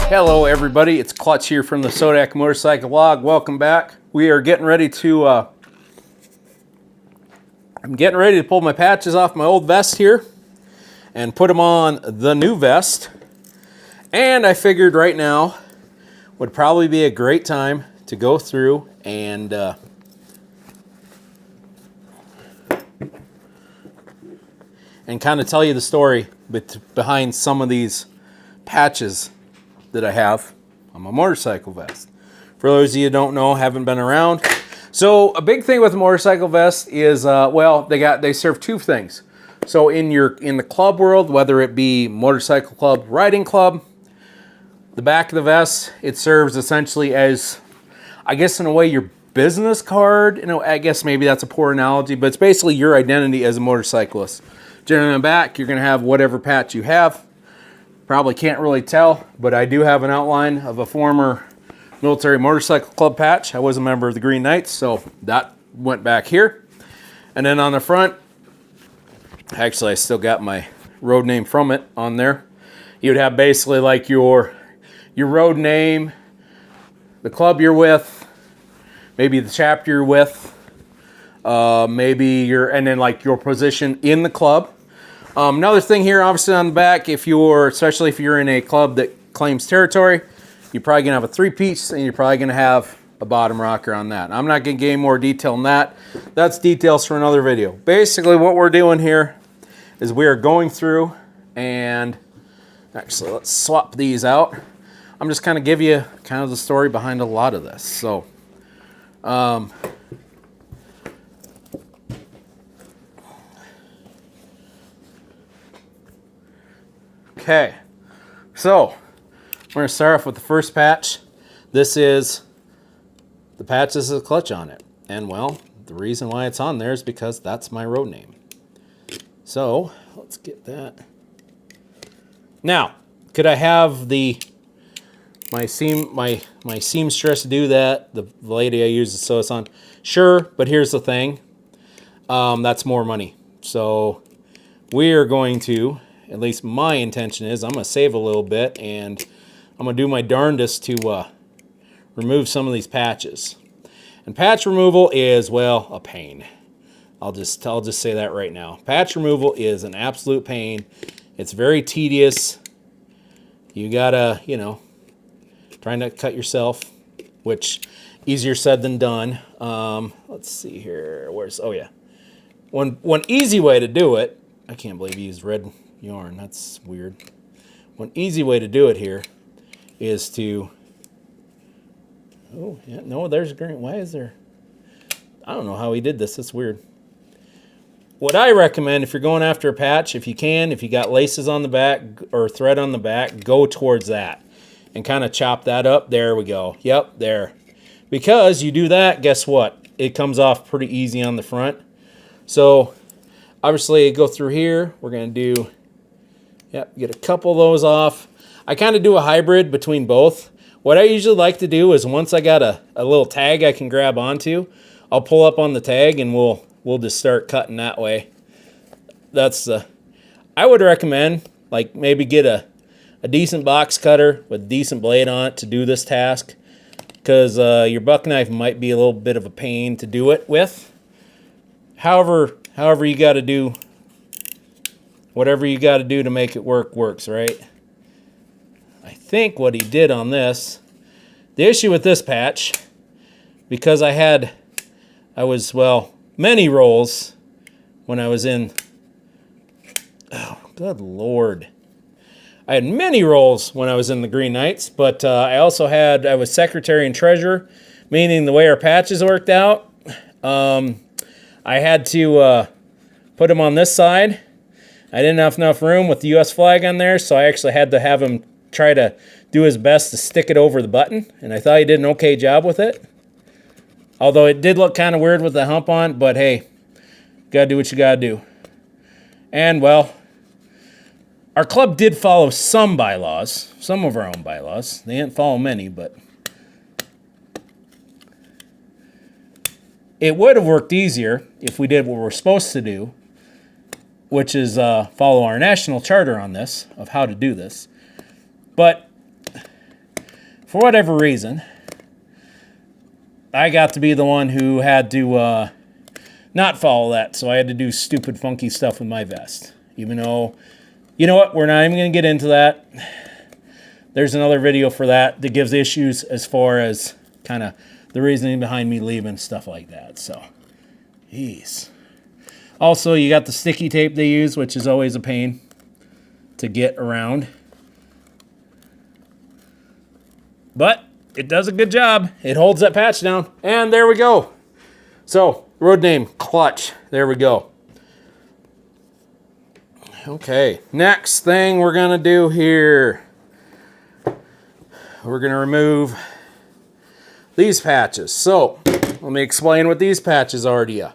Hello everybody, it's Clutch here from the Sodak Motorcycle Vlog. Welcome back. We are getting ready to, I'm getting ready to pull my patches off my old vest here and put them on the new vest. And I figured right now would probably be a great time to go through and kind of tell you the story behind some of these patches that I have on my motorcycle vest. For those of you who don't know, haven't been around. So a big thing with a motorcycle vest is, well, they serve two things. So in the club world, whether it be motorcycle club, riding club, the back of the vest, it serves essentially as, I guess in a way, your business card. You know, I guess maybe that's a poor analogy, but it's basically your identity as a motorcyclist. Generally on the back, you're going to have whatever patch you have. Probably can't really tell, but I do have an outline of a former military motorcycle club patch. I was a member of the Green Knights, so that went back here. And then on the front, actually I still got my road name from it on there. You'd have basically like your road name, the club you're with, maybe the chapter you're with, and then like your position in the club. Another thing here, obviously on the back, especially if you're in a club that claims territory, you're probably gonna have a three-piece and you're probably gonna have a bottom rocker on that. I'm not gonna get any more detail on that. That's details for another video. Basically what we're doing here is we are going through and, actually let's swap these out. I'm just kind of give you kind of the story behind a lot of this. So, okay, so we're going to start off with the first patch. This is the patch that says Clutch on it. And well, the reason why it's on there is because that's my road name. So let's get that. Now, could I have my seamstress do that? The lady I use to sew this on. Sure, but here's the thing. That's more money. So we are going to, at least my intention is, I'm going to save a little bit and I'm going to do my darndest to remove some of these patches. And patch removal is, well, a pain. I'll just say that right now. Patch removal is an absolute pain. It's very tedious. You gotta, trying to cut yourself, which easier said than done. Let's see here. Oh yeah. One easy way to do it, I can't believe you used red yarn. That's weird. One easy way to do it here is to, oh yeah, no, there's green. Why is there? I don't know how he did this. That's weird. What I recommend, if you're going after a patch, if you got laces on the back or thread on the back, go towards that and kind of chop that up. There we go. Yep, there. Because you do that, guess what? It comes off pretty easy on the front. So obviously go through here. We're going to do, get a couple of those off. I kind of do a hybrid between both. What I usually like to do is once I got a little tag I can grab onto, I'll pull up on the tag and we'll just start cutting that way. I would recommend like maybe get a decent box cutter with a decent blade on it to do this task, because your buck knife might be a little bit of a pain to do it with. However you got to do, whatever you got to do to make it works, right? I think what he did on this, the issue with this patch, because I was many rolls when I was in, oh, good Lord. I had many rolls when I was in the Green Knights, but I was secretary and treasurer, meaning the way our patches worked out, I had to put them on this side. I didn't have enough room with the U.S. flag on there, so I actually had to have him try to do his best to stick it over the button, and I thought he did an okay job with it. Although it did look kind of weird with the hump on, but hey, gotta do what you gotta do. And well, our club did follow some bylaws, some of our own bylaws. They didn't follow many, but it would have worked easier if we did what we're supposed to do, which is follow our national charter on this, of how to do this. But for whatever reason, I got to be the one who had to not follow that. So I had to do stupid, funky stuff with my vest. Even though, you know what, we're not even going to get into that. There's another video for that gives issues as far as kind of the reasoning behind me leaving, stuff like that. So, jeez. Also, you got the sticky tape they use, which is always a pain to get around. But it does a good job. It holds that patch down. And there we go. So, road name, Clutch. There we go. Okay, next thing we're going to do here. We're going to remove these patches. So, let me explain what these patches are to you.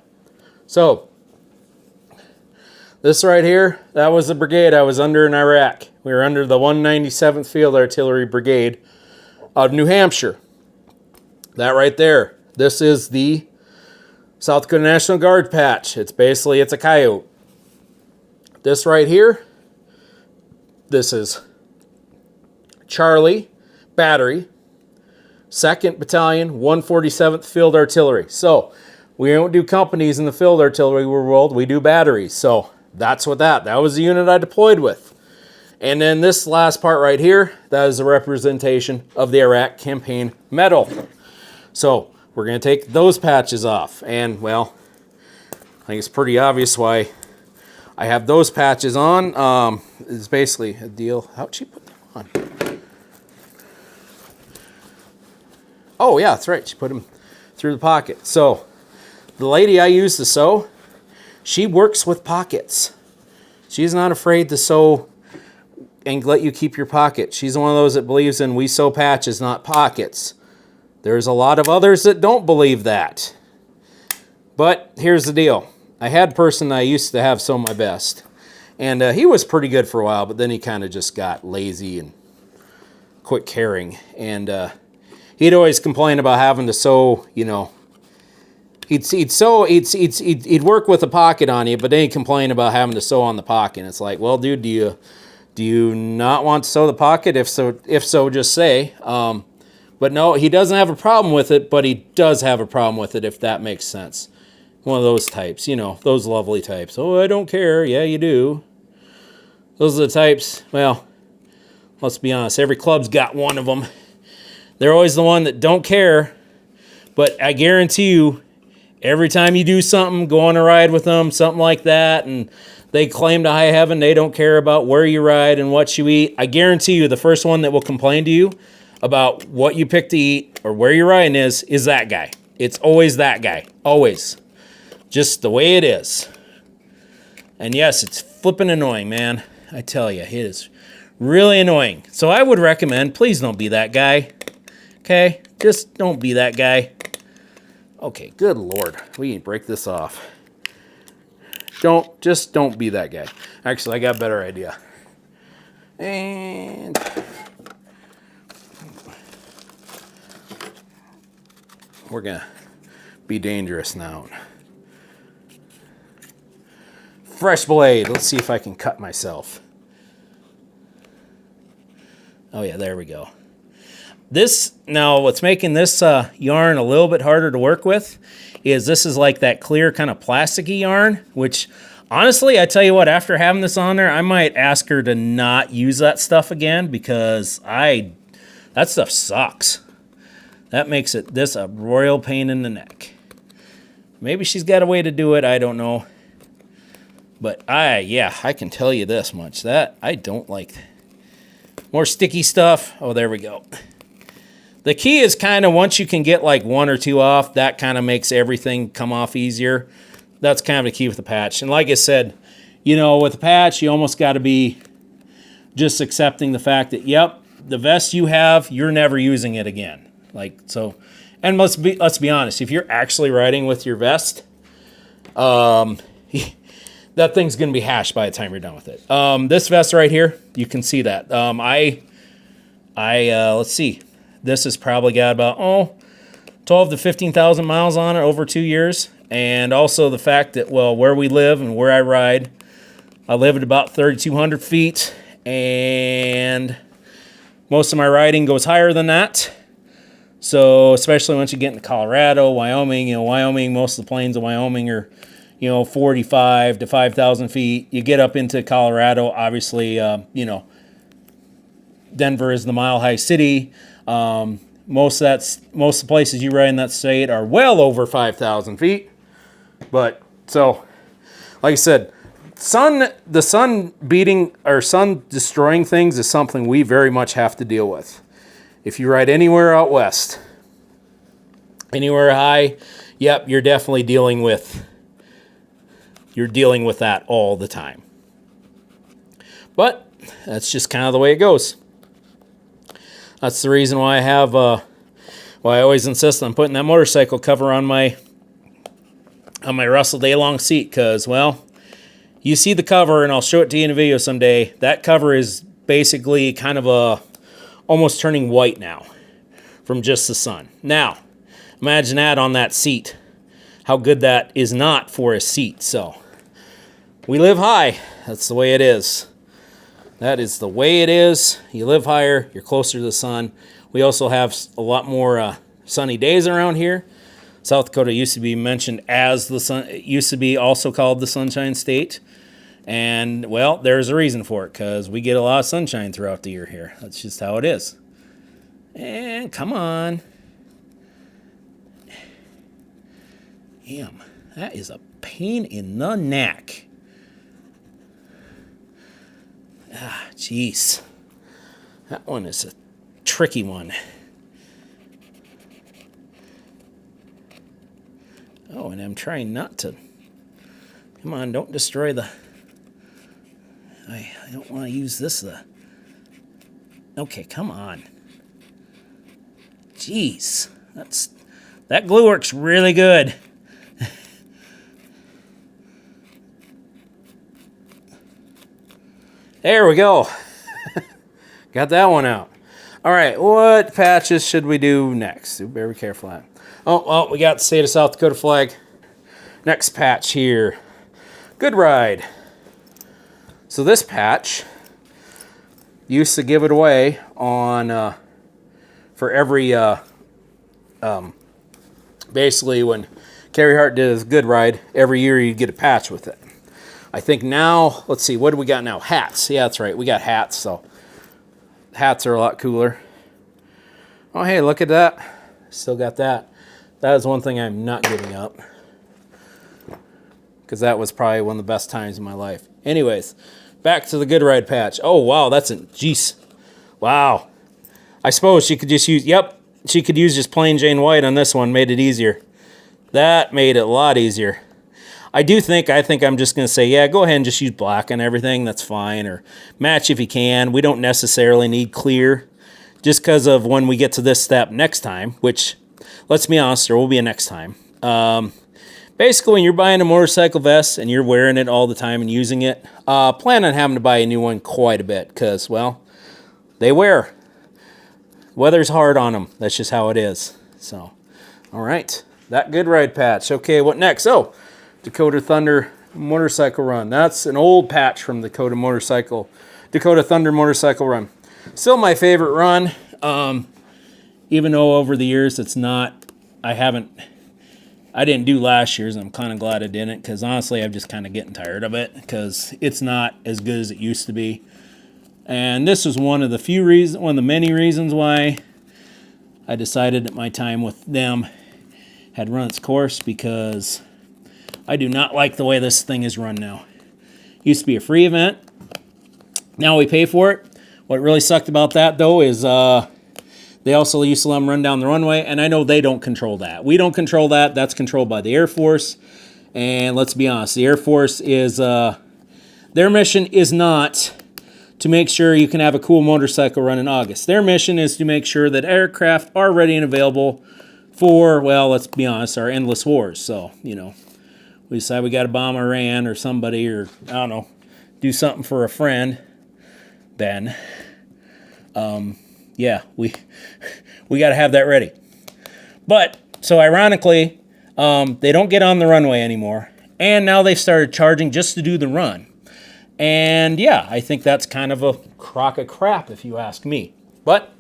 So, this right here, that was the brigade I was under in Iraq. We were under the 197th Field Artillery Brigade of New Hampshire. That right there. This is the South Dakota National Guard patch. It's a coyote. This right here, this is Charlie Battery, 2nd Battalion, 147th Field Artillery. So, we don't do companies in the field artillery world, we do batteries. So, that's what that was the unit I deployed with. And then this last part right here, that is a representation of the Iraq campaign medal. So, we're going to take those patches off. And, well, I think it's pretty obvious why I have those patches on. It's basically a deal. How'd she put them on? Oh, yeah, that's right. She put them through the pocket. So, the lady I use to sew, she works with pockets. She's not afraid to sew and let you keep your pocket. She's one of those that believes in we sew patches, not pockets. There's a lot of others that don't believe that. But here's the deal. I had a person I used to have sew my vest. And he was pretty good for a while, but then he kind of just got lazy and quit caring. And he'd always complain about having to sew, you know. He'd work with a pocket on you, but then he'd complain about having to sew on the pocket. And it's like, well, dude, do you not want to sew the pocket? If so, just say. But no, he doesn't have a problem with it, but he does have a problem with it, if that makes sense. One of those types, you know, those lovely types. Oh, I don't care. Yeah, you do. Those are the types, well, let's be honest, every club's got one of them. They're always the one that don't care, but I guarantee you, every time you do something, go on a ride with them, something like that, and they claim to high heaven they don't care about where you ride and what you eat, I guarantee you the first one that will complain to you about what you pick to eat or where you're riding is that guy. It's always that guy. Always. Just the way it is. And yes, it's flippin' annoying, man. I tell you, it is really annoying. So I would recommend, please don't be that guy. Okay? Just don't be that guy. Okay, good Lord. We need to break this off. Just don't be that guy. Actually, I got a better idea. And we're gonna be dangerous now. Fresh blade. Let's see if I can cut myself. Oh yeah, there we go. Now what's making this yarn a little bit harder to work with is this is like that clear kind of plasticky yarn, which honestly, I tell you what, after having this on there, I might ask her to not use that stuff again because that stuff sucks. That makes this a royal pain in the neck. Maybe she's got a way to do it, I don't know. But I can tell you this much, that I don't like more sticky stuff. Oh, there we go. The key is kind of once you can get like one or two off, that kind of makes everything come off easier. That's kind of the key with the patch. And like I said, you know, with the patch, you almost got to be just accepting the fact that, yep, the vest you have, you're never using it again. Like, so, and let's be honest, if you're actually riding with your vest, that thing's going to be hashed by the time you're done with it. This vest right here, you can see that. Let's see. This has probably got about, 12 to 15,000 miles on it over 2 years. And also the fact that, well, where we live and where I ride, I live at about 3,200 feet. And Most of my riding goes higher than that. So especially once you get into Colorado, Wyoming, Wyoming, most of the plains of Wyoming are, 45 to 5,000 feet. You get up into Colorado, obviously, Denver is the mile-high city. Most of the places you ride in that state are well over 5,000 feet. But so, like I said, the sun beating or sun destroying things is something we very much have to deal with. If you ride anywhere out west, anywhere high, yep, you're definitely dealing with that all the time. But that's just kind of the way it goes. That's the reason why why I always insist on putting that motorcycle cover on my Russell Daylong seat, because, well, you see the cover, and I'll show it to you in a video someday. That cover is basically kind of almost turning white now from just the sun. Now, imagine that on that seat. How good that is not for a seat. So, we live high. That's the way it is. That is the way it is. You live higher, you're closer to the sun. We also have a lot more sunny days around here. South Dakota used to be mentioned as used to be also called the Sunshine State. And, well, there's a reason for it, because we get a lot of sunshine throughout the year here. That's just how it is. And come on. Damn, that is a pain in the neck. Ah, jeez. That one is a tricky one. Oh, and I'm trying not to. Come on, don't destroy the... I don't want to use this. Okay, come on. Jeez. That glue works really good. There we go. Got that one out. All right, what patches should we do next? Be very careful. Oh, well, we got the state of South Dakota flag. Next patch here. Good ride. So this patch used to give it away on for every basically when Carey Hart did his good ride, every year you'd get a patch with it. I think now, let's see, what do we got now? Hats. Yeah, that's right. We got hats, so hats are a lot cooler. Oh, hey, look at that. Still got that. That is one thing I'm not giving up, because that was probably one of the best times in my life. Anyways, back to the Good Ride patch. Oh, wow, jeez. Wow. I suppose she could just use, she could use just plain Jane white on this one, made it easier. That made it a lot easier. I think I'm just going to say, yeah, go ahead and just use black and everything. That's fine. Or match if you can. We don't necessarily need clear. Just because of when we get to this step next time, which, let's be honest, there will be a next time. Basically, when you're buying a motorcycle vest and you're wearing it all the time and using it, plan on having to buy a new one quite a bit because, well, they wear. Weather's hard on them. That's just how it is. So, all right. That Good Ride patch. Okay, what next? Oh, Dakota Thunder Motorcycle Run. That's an old patch from Dakota Thunder Motorcycle Run. Still my favorite run. Even though over the years it's not, I didn't do last year's, and I'm kind of glad I didn't, because honestly I'm just kind of getting tired of it, because it's not as good as it used to be. And this was one of the many reasons why I decided that my time with them had run its course, because I do not like the way this thing is run now. It used to be a free event. Now we pay for it. What really sucked about that, though, is they also used to let them run down the runway, and I know they don't control that. We don't control that. That's controlled by the Air Force. And let's be honest, the Air Force is, their mission is not to make sure you can have a cool motorcycle run in August. Their mission is to make sure that aircraft are ready and available for, well, let's be honest, our endless wars. So, we decide we got to bomb Iran or somebody, or, I don't know, do something for a friend, then, yeah, we got to have that ready. But, so ironically, they don't get on the runway anymore, and now they started charging just to do the run. And, yeah, I think that's kind of a crock of crap, if you ask me. But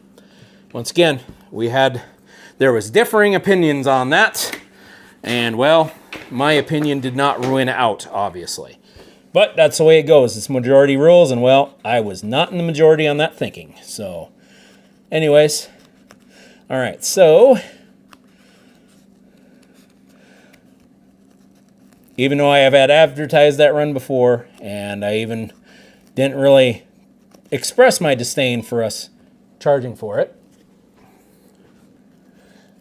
once again, there was differing opinions on that. And well, my opinion did not ruin out, obviously. But that's the way it goes. It's majority rules, and well, I was not in the majority on that thinking. So, anyways, all right, so even though I have had advertised that run before, and I even didn't really express my disdain for us charging for it.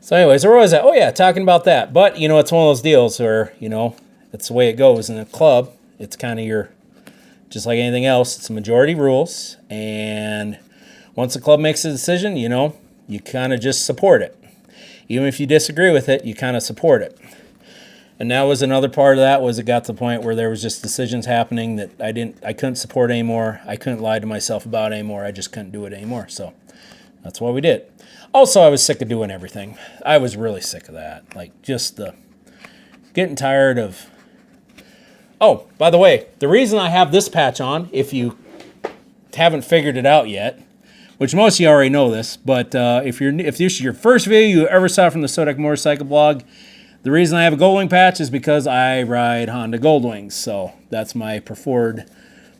So anyways, where was that? Oh yeah, talking about that. But, you know, it's one of those deals where, you know, it's the way it goes in a club. It's kind of just like anything else, it's majority rules. And once the club makes a decision, you know, you kind of just support it. Even if you disagree with it, you kind of support it. And that was another part of that, was it got to the point where there was just decisions happening that I couldn't support anymore. I couldn't lie to myself about anymore. I just couldn't do it anymore. So that's what we did. Also, I was sick of doing everything. I was really sick of that. Like, just getting tired of... Oh, by the way, the reason I have this patch on, if you haven't figured it out yet, which most of you already know this, but if this is your first video you ever saw from the Sodak motorcycle blog, the reason I have a Goldwing patch is because I ride Honda Goldwings. So that's my preferred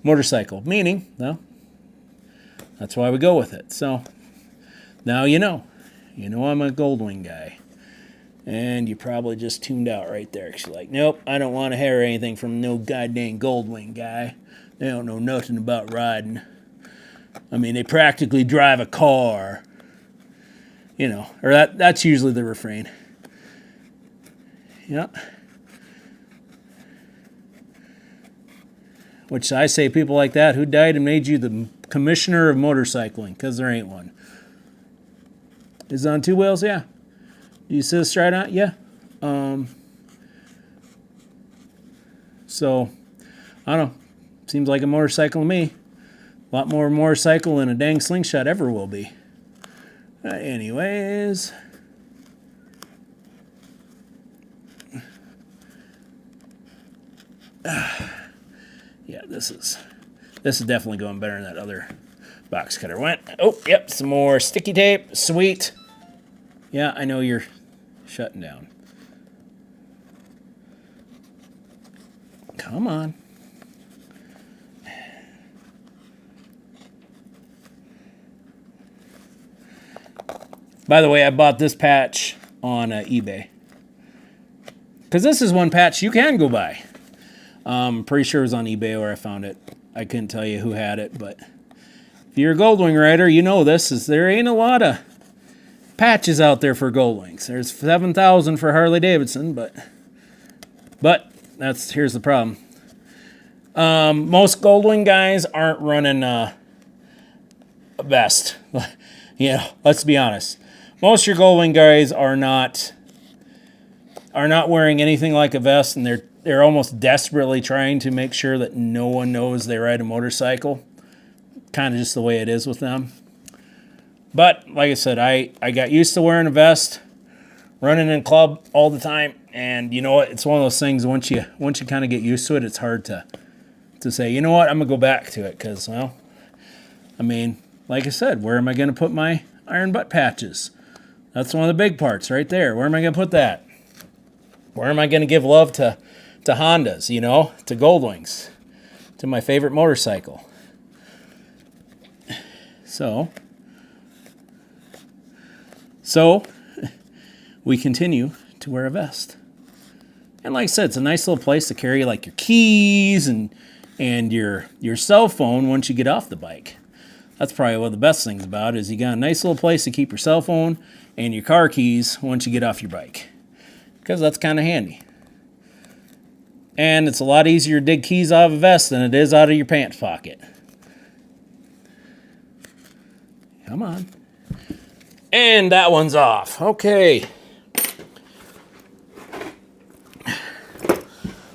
motorcycle. Meaning, well, that's why we go with it. So now you know. You know I'm a Goldwing guy. And you probably just tuned out right there. Because you're like, nope, I don't want to hear anything from no goddamn Goldwing guy. They don't know nothing about riding. I mean, they practically drive a car. You know, or that's usually the refrain. Yeah. Which I say, people like that, who died and made you the commissioner of motorcycling? Because there ain't one. Is it on two wheels? Yeah. Do you see the stride on it? Yeah. So, I don't know. Seems like a motorcycle to me. A lot more motorcycle than a dang slingshot ever will be. Anyways. Yeah, this is definitely going better than that other box cutter went. Oh, yep, some more sticky tape. Sweet. Yeah, I know you're shutting down. Come on. By the way, I bought this patch on eBay. Because this is one patch you can go buy. I'm pretty sure it was on eBay where I found it. I couldn't tell you who had it, but if you're a Goldwing rider, you know there ain't a lot of patches out there for Goldwings. There's 7,000 for Harley Davidson, but here's the problem. Most Goldwing guys aren't running a vest. You know, let's be honest. Most of your Goldwing guys are not wearing anything like a vest, and they're almost desperately trying to make sure that no one knows they ride a motorcycle. Kind of just the way it is with them. But, like I said, I got used to wearing a vest, running in club all the time, and you know what? It's one of those things, once you kind of get used to it, it's hard to say, you know what, I'm going to go back to it, because, well, I mean, like I said, where am I going to put my iron butt patches? That's one of the big parts right there. Where am I going to put that? Where am I going to give love to Hondas, you know, to Goldwings, to my favorite motorcycle? So we continue to wear a vest. And like I said, it's a nice little place to carry like your keys and your cell phone once you get off the bike. That's probably one of the best things about it, is you got a nice little place to keep your cell phone and your car keys once you get off your bike. Because that's kind of handy. And it's a lot easier to dig keys out of a vest than it is out of your pants pocket. Come on. And that one's off. Okay.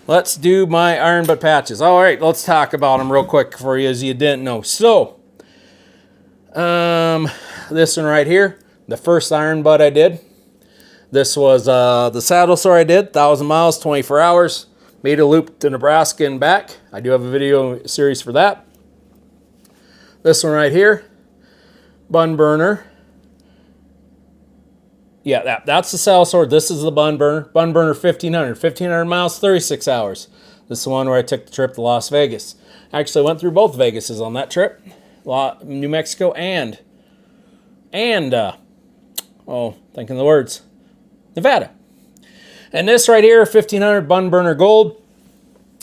Let's do my iron butt patches. All right, let's talk about them real quick for you, as you didn't know. So, this one right here, the first iron butt I did. This was the saddle sore I did, 1,000 miles, 24 hours. Made a loop to Nebraska and back. I do have a video series for that. This one right here, bun burner. Yeah, that's the saddle sword. This is the bun burner. Bun burner 1500. 1500 miles, 36 hours. This is the one where I took the trip to Las Vegas. Actually, I went through both Vegases on that trip. New Mexico and thinking of the words, Nevada. And this right here, 1500 bun burner gold.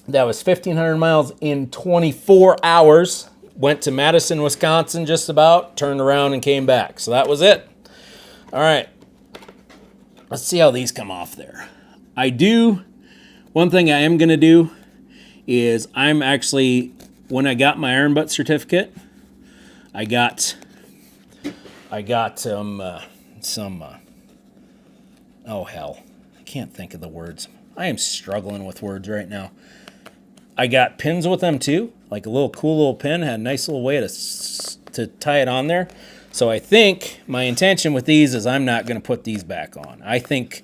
That was 1,500 miles in 24 hours. Went to Madison, Wisconsin just about. Turned around and came back. So that was it. All right. Let's see how these come off there. One thing I am going to do is when I got my iron butt certificate, I got oh hell, I can't think of the words. I am struggling with words right now. I got pins with them too, like a cool little pin, had a nice little way to tie it on there. So I think my intention with these is I'm not going to put these back on. I think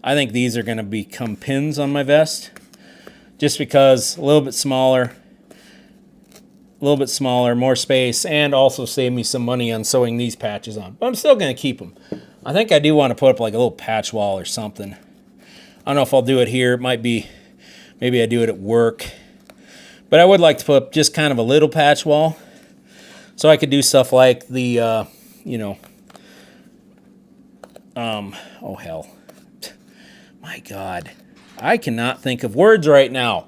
these are going to become pins on my vest, just because a little bit smaller, more space, and also save me some money on sewing these patches on. But I'm still going to keep them. I think I do want to put up like a little patch wall or something. I don't know if I'll do it here. It might be, maybe I do it at work. But I would like to put up just kind of a little patch wall, so I could do stuff like the, oh hell. My God. I cannot think of words right now.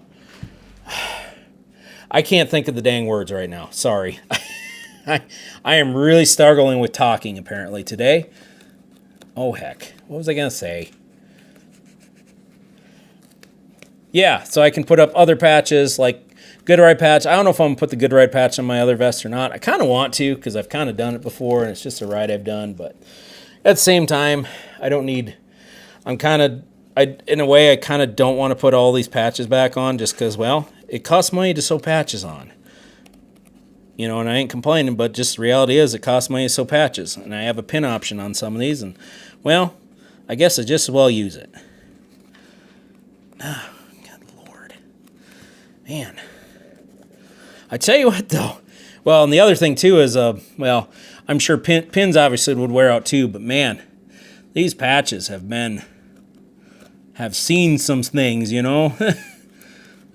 I can't think of the dang words right now. Sorry. I am really struggling with talking apparently today. Oh heck. What was I going to say? Yeah, so I can put up other patches like Good Ride patch. I don't know if I'm going to put the Good Ride patch on my other vest or not. I kind of want to because I've kind of done it before and it's just a ride I've done. But at the same time, I don't need... in a way, I kind of don't want to put all these patches back on just because, well, it costs money to sew patches on. You know, and I ain't complaining, but just the reality is it costs money to sew patches. And I have a pin option on some of these, and, well, I guess I just as well use it. Oh, good Lord. Man. I tell you what, though. Well, and the other thing, too, is, well, I'm sure pins obviously would wear out, too, but, man, these patches have seen some things, you know.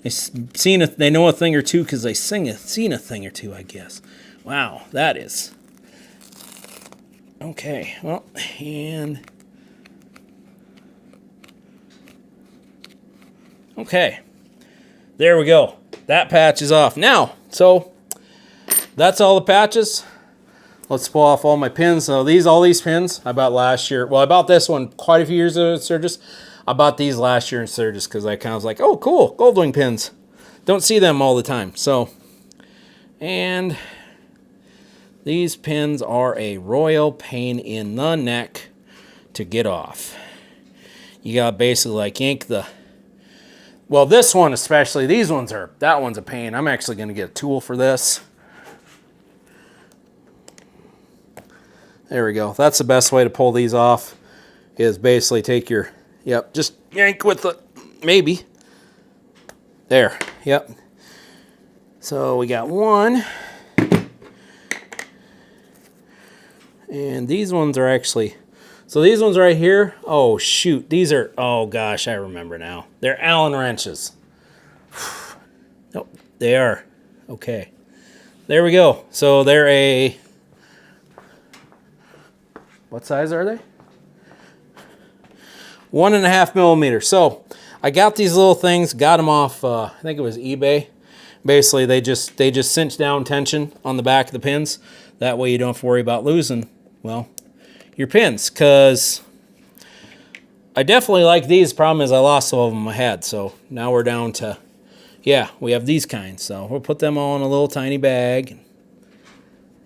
They know a thing or two because they seen a thing or two, I guess. Wow, that is okay. Well, and okay, there we go. That patch is off now. So that's all the patches. Let's pull off all my pins. So all these pins I bought last year. Well, I bought this one quite a few years ago at Sturgis. I bought these last year in Sturgis because I kind of was like, oh, cool, Goldwing pins. Don't see them all the time. So, and these pins are a royal pain in the neck to get off. You got basically like yank the... Well, this one especially, that one's a pain. I'm actually going to get a tool for this. There we go. That's the best way to pull these off, is basically take your... Yep, just yank with the, maybe. There, yep. So we got one. And these ones are actually, so these ones right here, oh shoot, these are, oh gosh, I remember now. They're Allen wrenches. Nope, they are. Okay. There we go. So they're what size are they? 1.5 millimeter. So I got these little things, got them off, I think it was eBay. Basically, they just cinch down tension on the back of the pins. That way you don't have to worry about losing, well, your pins. Because I definitely like these. Problem is I lost all of them I had. So now we're down to, yeah, we have these kinds. So we'll put them all in a little tiny bag.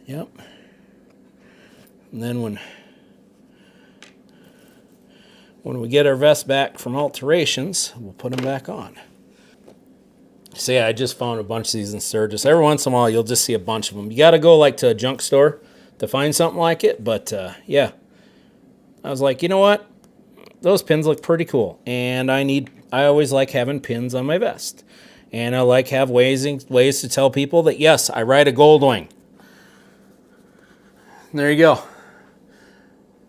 Yep. And then when we get our vest back from alterations, we'll put them back on. So yeah, I just found a bunch of these in Sturgis. Every once in a while, you'll just see a bunch of them. You got to go like to a junk store to find something like it. But yeah, I was like, you know what? Those pins look pretty cool. And I always like having pins on my vest. And I like have ways to tell people that, yes, I ride a Goldwing. There you go.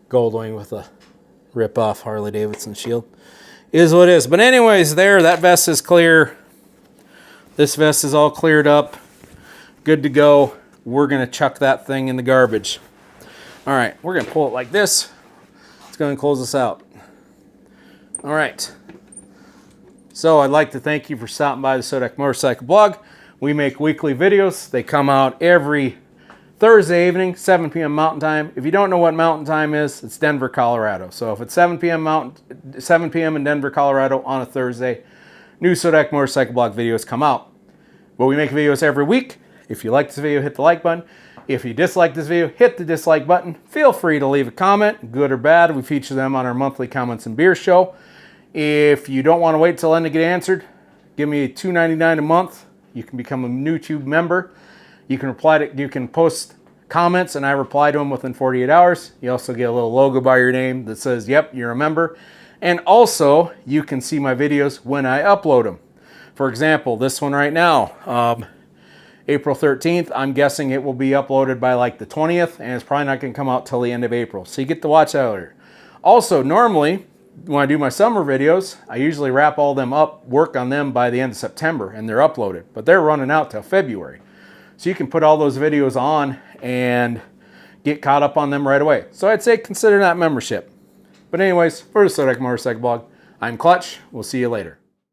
Gold wing with a rip-off Harley Davidson shield. Is what it is. But anyways, there, that vest is clear. This vest is all cleared up. Good to go. We're going to chuck that thing in the garbage. All right, we're going to pull it like this. It's going to close us out. All right. So I'd like to thank you for stopping by the Sodak Motorcycle Blog. We make weekly videos. They come out every Thursday evening, 7 p.m. Mountain Time. If you don't know what Mountain Time is, it's Denver, Colorado. So if it's 7 p.m. in Denver, Colorado on a Thursday, new Sodak Motorcycle Blog videos come out. But we make videos every week. If you like this video, hit the like button. If you dislike this video, hit the dislike button. Feel free to leave a comment, good or bad. We feature them on our monthly Comments and Beer show. If you don't want to wait till end to get answered, give me $2.99 a month. You can become a YouTube member. You can post comments and I reply to them within 48 hours. You also get a little logo by your name that says, yep, you're a member. And also, you can see my videos when I upload them. For example, this one right now, April 13th, I'm guessing it will be uploaded by like the 20th, and it's probably not going to come out till the end of April. So you get to watch that earlier. Also, normally, when I do my summer videos, I usually wrap all them up, work on them by the end of September, and they're uploaded. But they're running out till February. So you can put all those videos on and get caught up on them right away. So I'd say consider that membership. But anyways, for the Sodak Motorcycle Blog, I'm Clutch. We'll see you later.